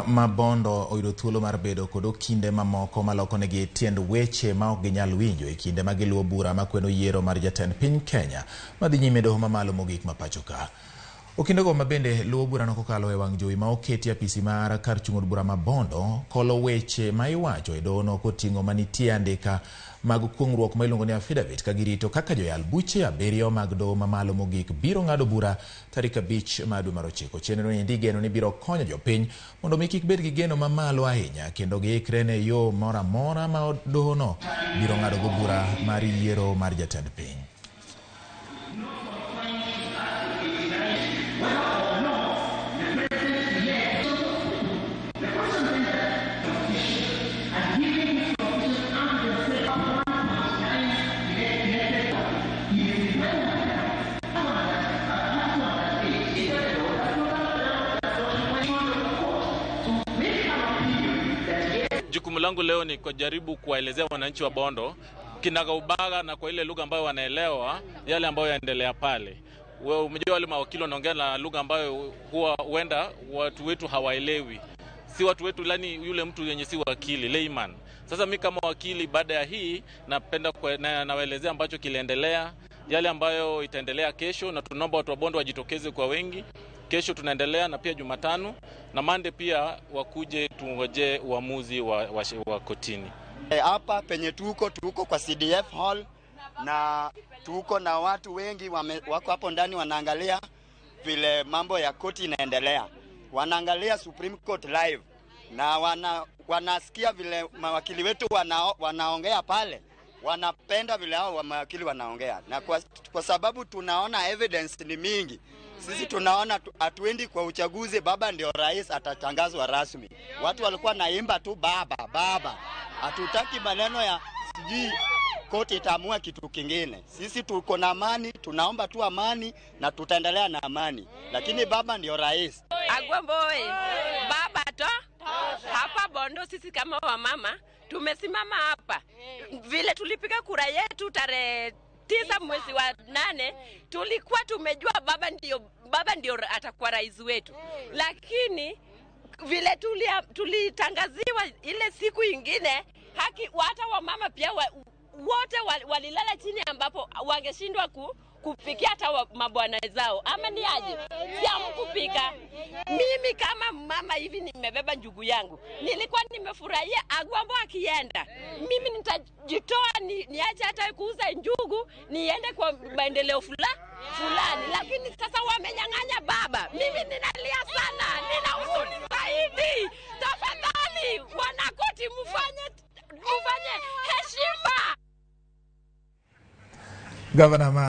ma Bondo oyudo thuolo mar bedo kod okinde mamoko maloko negi tiend weche ma ok ginyal winjo e kinde ma giluwo bura makweno yiero mar jatend piny Kenya madhi nyime doho mamalo mogik ma pacho ka. Okindego ma bende luwo burano kokalo e wang' jowi ma oketi apisi mar kar chung'o bura ma Bondo kolo weche ma iwacho e dohono koting'o manitie andika mag kuong'ruok ma iluongo ni affidavit ka girito kaka joyal buche 7 mag doho mamalo mogik biro ng'ado bura tarik 5 dwe mar 9. Chenro ni geno ni biro konyo jopiny mondo mi kik bed gi geno mamalo ahinya kendo giikre ne yo moro amora ma dohono biro ng'ado go bura mar yiero mar jatend piny. Jukumu langu leo ni kujaribu kuwaelezea wananchi wa Bondo kinagaubaga na kwa ile lugha ambayo wanaelewa yale ambayo yaendelea pale. Umejua wale mawakili wanaongea na lugha ambayo huenda watu wetu hawaelewi. Si watu wetu, lani yule mtu yenye si wakili, layman. Sasa mimi kama wakili baada ya hii napenda nawaelezea ambacho kiliendelea, yale ambayo itaendelea kesho, na tunaomba watu wa Bondo wajitokeze kwa wengi. Kesho tunaendelea na pia Jumatano na Monday pia wakuje tungoje uamuzi wa kotini. Hapa penye tuko kwa CDF hall na tuko na watu wengi wako hapo ndani wanaangalia vile mambo ya koti inaendelea. Wanaangalia Supreme Court live na wanasikia vile mawakili wetu wanaongea pale. Wanapenda vile hao mawakili wanaongea. Na kwa sababu tunaona evidence ni mingi. Sisi tunaona hatuendi kwa uchaguzi, baba ndio rais atatangazwa rasmi. Watu walikuwa naimba tu baba. Hatutaki maneno ya sijui koti itaamua kitu kingine. Sisi tuko na amani, tunaomba tu amani na tutaendelea na amani. Lakini baba ndio rais. Agwamboi, baba to. Hapa Bondo sisi kama wamama tumesimama hapa. Vile tulipiga kura yetu tarehe 9 mwezi wa 8 tulikuwa tumejua baba ndio atakuwa rais wetu, lakini vile tulitangaziwa ile siku ingine hata wamama pia wote walilala chini ambapo wangeshindwa kupikia hata mabwana zao ama ni aje siamkupika. Mimi kama mama hivi nimebeba njugu yangu, nilikuwa nimefurahia Agwambo akienda, mimi nitajitoa niache hata kuuza njugu niende kwa maendeleo fulani, lakini sasa wamenyang'anya baba. Mimi ninalia sana, nina huzuni zaidi. Tafadhali wanakoti mfanye heshima. Governor